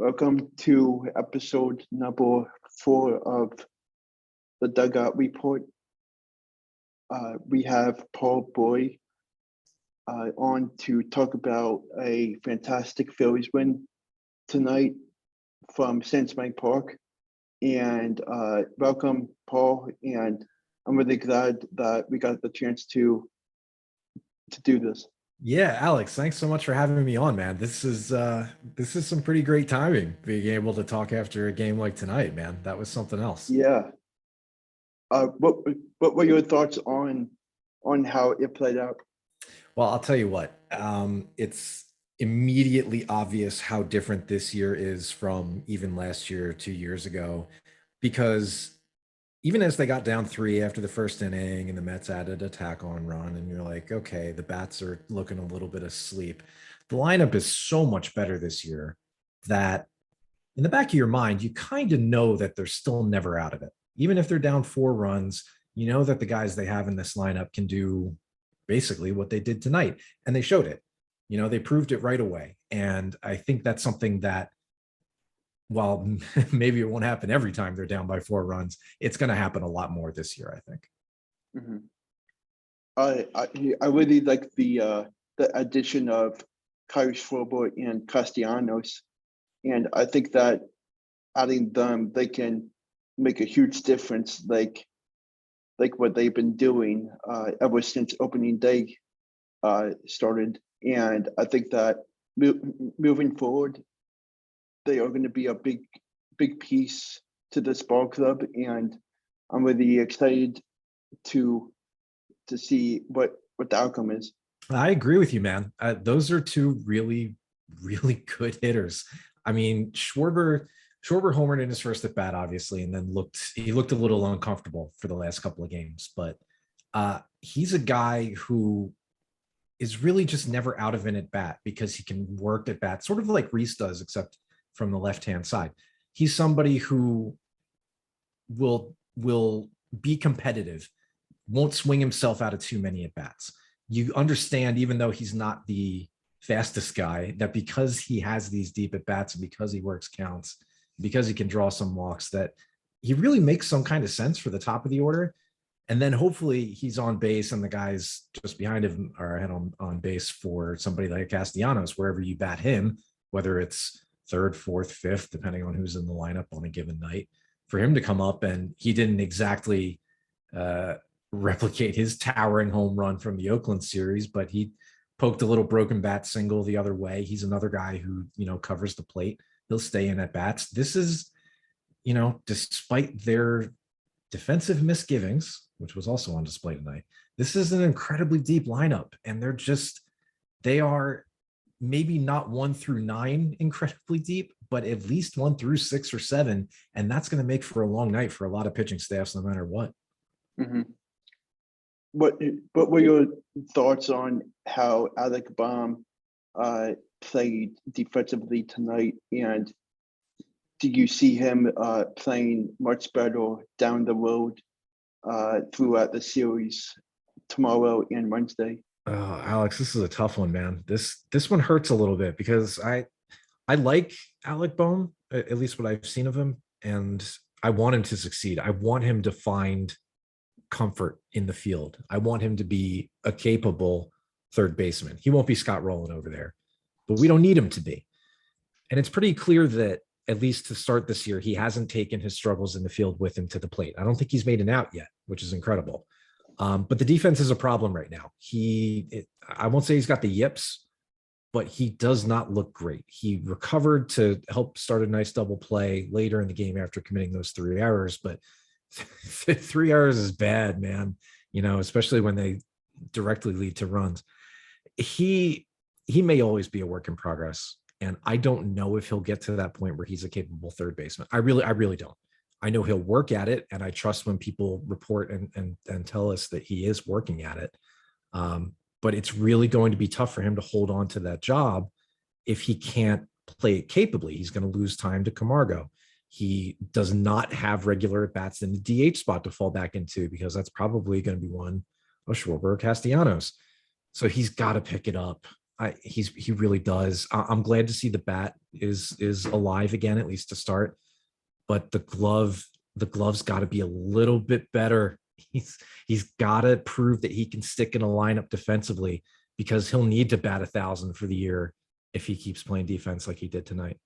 Welcome to episode number 4 of the Dugout Report. We have Paul Boye on to talk about a fantastic Phillies win tonight from Sands Bank Park. And welcome, Paul. And I'm really glad that we got the chance to do this. Yeah, Alex, thanks so much for having me on, man. This is some pretty great timing, being able to talk after a game like tonight, man. That was something else. Yeah. What were your thoughts on how it played out? Well, I'll tell you what. It's immediately obvious how different this year is from even last year or 2 years ago, because even as they got down 3 after the first inning and the Mets added a tack-on run, and you're like, okay, the bats are looking a little bit asleep. The lineup is so much better this year that in the back of your mind, you kind of know that they're still never out of it. Even if they're down 4 runs, you know that the guys they have in this lineup can do basically what they did tonight. And they showed it. They proved it right away. And I think that's something that, while maybe it won't happen every time they're down by 4 runs, it's going to happen a lot more this year, I think. Mm-hmm. I really like the addition of Kyle Schwarber and Castellanos, and I think that adding them, they can make a huge difference, like what they've been doing ever since opening day started. And I think that moving forward, they are going to be a big piece to this ball club, and I'm really excited to see what the outcome is. I agree with you, man. Those are 2 really, really good hitters. I mean, Schwarber homered in his first at bat, obviously, and then looked a little uncomfortable for the last couple of games. But he's a guy who is really just never out of an at bat because he can work at bat, sort of like Reese does, except from the left-hand side. He's somebody who will be competitive, won't swing himself out of too many at bats. You understand, even though he's not the fastest guy, that because he has these deep at bats and because he works counts, because he can draw some walks, that he really makes some kind of sense for the top of the order. And then hopefully he's on base and the guys just behind him are ahead on base for somebody like Castellanos, wherever you bat him, whether it's 3rd, 4th, 5th, depending on who's in the lineup on a given night, for him to come up. And he didn't exactly replicate his towering home run from the Oakland series, but he poked a little broken bat single the other way. He's another guy who, covers the plate. He'll stay in at bats. This is, despite their defensive misgivings, which was also on display tonight, this is an incredibly deep lineup. And they are maybe not 1 through 9 incredibly deep, but at least 1 through 6 or 7. And that's going to make for a long night for a lot of pitching staffs, no matter what. Mm-hmm. What were your thoughts on how Alec Baum played defensively tonight? And do you see him playing much better down the road throughout the series tomorrow and Wednesday? Alex, this is a tough one, man. This one hurts a little bit because I like Alec Baum, at least what I've seen of him, and I want him to succeed. I want him to find comfort in the field. I want him to be a capable third baseman. He won't be Scott Rowland over there, but we don't need him to be. And it's pretty clear that, at least to start this year, he hasn't taken his struggles in the field with him to the plate. I don't think he's made an out yet, which is incredible. But the defense is a problem right now. I won't say he's got the yips, but he does not look great. He recovered to help start a nice double play later in the game after committing those 3 errors, but 3 errors is bad, man. Especially when they directly lead to runs. He may always be a work in progress, and I don't know if he'll get to that point where he's a capable third baseman. I really don't. I know he'll work at it, and I trust when people report and tell us that he is working at it. But it's really going to be tough for him to hold on to that job if he can't play it capably. He's going to lose time to Camargo. He does not have regular at-bats in the DH spot to fall back into, because that's probably going to be one of Schwarber or Castellanos. So he's got to pick it up. He really does. I'm glad to see the bat is alive again, at least to start. But the glove's got to be a little bit better. He's got to prove that he can stick in a lineup defensively, because he'll need to bat 1,000 for the year if he keeps playing defense like he did tonight.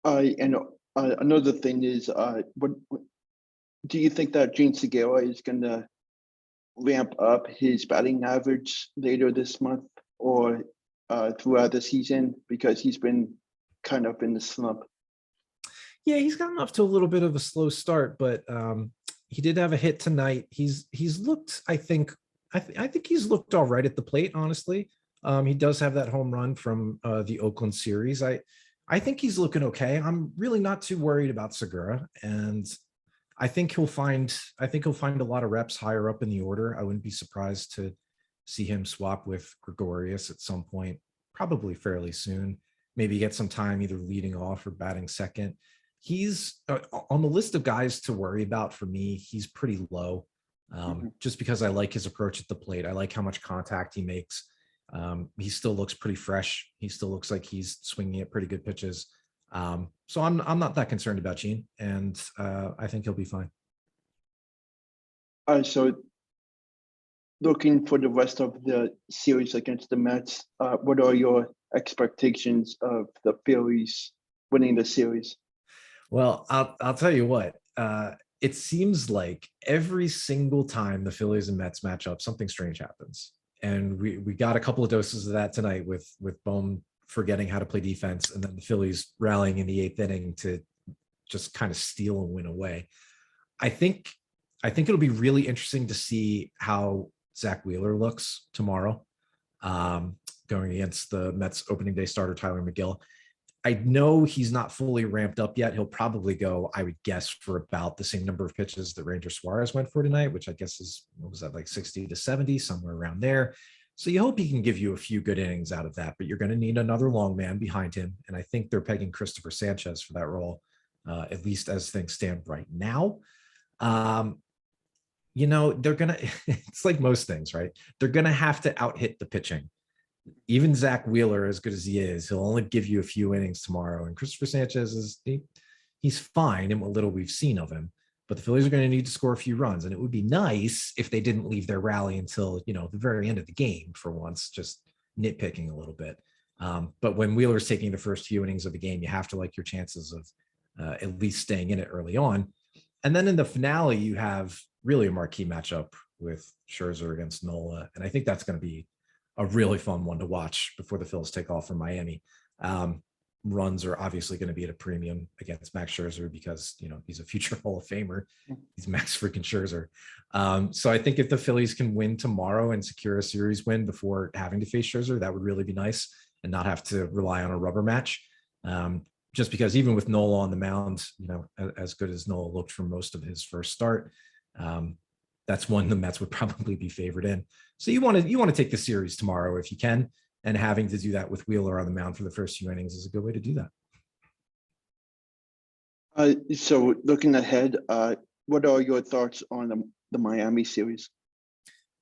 And another thing is, what do you think that Gene Segura is going to ramp up his batting average later this month or throughout the season, because he's been kind of in the slump? Yeah, he's gotten off to a little bit of a slow start, but he did have a hit tonight. He's looked, I think he's looked all right at the plate, honestly. He does have that home run from the Oakland series. I think he's looking okay. I'm really not too worried about Segura, and I think he'll find a lot of reps higher up in the order. I wouldn't be surprised to see him swap with Gregorius at some point, probably fairly soon. Maybe get some time either leading off or batting second. He's on the list of guys to worry about for me. He's pretty low, just because I like his approach at the plate. I like how much contact he makes. He still looks pretty fresh. He still looks like he's swinging at pretty good pitches. So I'm not that concerned about Gene, and I think he'll be fine. So looking for the rest of the series against the Mets, what are your expectations of the Phillies winning the series? Well, I'll tell you what. It seems like every single time the Phillies and Mets match up, something strange happens, and we got a couple of doses of that tonight with Bohm forgetting how to play defense, and then the Phillies rallying in the 8th inning to just kind of steal and win away. I think it'll be really interesting to see how Zach Wheeler looks tomorrow, going against the Mets opening day starter Tyler McGill. I know he's not fully ramped up yet. He'll probably go, I would guess, for about the same number of pitches that Ranger Suarez went for tonight, which I guess is, what was that, like 60 to 70, somewhere around there. So you hope he can give you a few good innings out of that, but you're going to need another long man behind him. And I think they're pegging Christopher Sanchez for that role, at least as things stand right now. They're going to, it's like most things, right? They're going to have to out hit the pitching. Even Zach Wheeler, as good as he is, he'll only give you a few innings tomorrow. And Christopher Sanchez he's fine in what little we've seen of him, but the Phillies are going to need to score a few runs. And it would be nice if they didn't leave their rally until, the very end of the game for once, just nitpicking a little bit. But when Wheeler's taking the first few innings of the game, you have to like your chances of at least staying in it early on. And then in the finale, you have really a marquee matchup with Scherzer against Nola. And I think that's going to be a really fun one to watch before the Phillies take off from Miami. Runs are obviously going to be at a premium against Max Scherzer because, he's a future Hall of Famer. He's Max freaking Scherzer. So I think if the Phillies can win tomorrow and secure a series win before having to face Scherzer, that would really be nice and not have to rely on a rubber match. Just because even with Nola on the mound, as good as Nola looked for most of his first start, that's one the Mets would probably be favored in. So you want to take the series tomorrow if you can, and having to do that with Wheeler on the mound for the first few innings is a good way to do that. So looking ahead, what are your thoughts on the Miami series?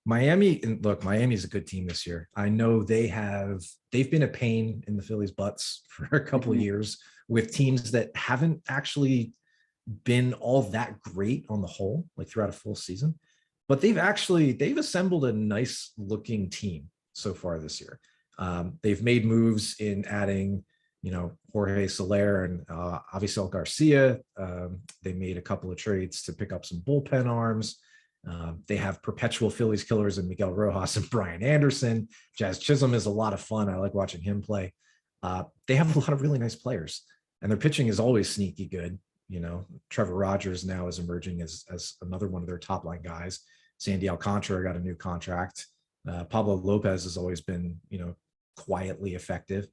Miami's a good team this year. I know they've been a pain in the Phillies' butts for a couple of years with teams that haven't actually been all that great on the whole, like throughout a full season. But they've assembled a nice looking team so far this year. They've made moves in adding, Jorge Soler and Avisel Garcia. They made a couple of trades to pick up some bullpen arms. They have perpetual Phillies killers in Miguel Rojas and Brian Anderson. Jazz Chisholm is a lot of fun. I like watching him play. They have a lot of really nice players, and their pitching is always sneaky good. Trevor Rogers now is emerging as another one of their top line guys. Sandy Alcantara got a new contract. Pablo Lopez has always been, quietly effective.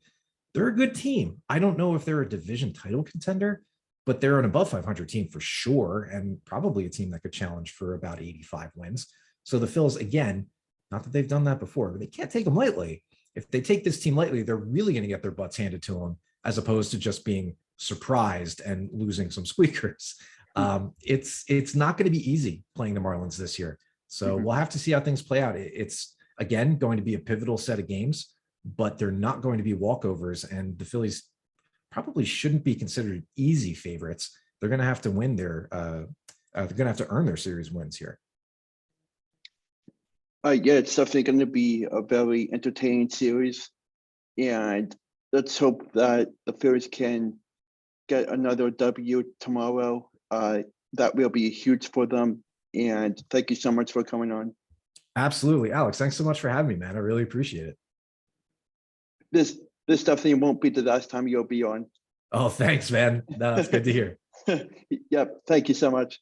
They're a good team. I don't know if they're a division title contender, but they're an above 500 team for sure, and probably a team that could challenge for about 85 wins. So the Phils, again, not that they've done that before, but they can't take them lightly. If they take this team lightly, they're really going to get their butts handed to them, as opposed to just being surprised and losing some squeakers. It's not going to be easy playing the Marlins this year. So we'll have to see how things play out. It's again, going to be a pivotal set of games, but they're not going to be walkovers. And the Phillies probably shouldn't be considered easy favorites. They're going to have to win they're going to have to earn their series wins here. Yeah, it's definitely going to be a very entertaining series, and let's hope that the Phillies can get another W tomorrow. That will be huge for them. And thank you so much for coming on. Absolutely. Alex, thanks so much for having me, man. I really appreciate it. This definitely won't be the last time you'll be on. Oh, thanks, man. No, that's good to hear. Yep. Thank you so much.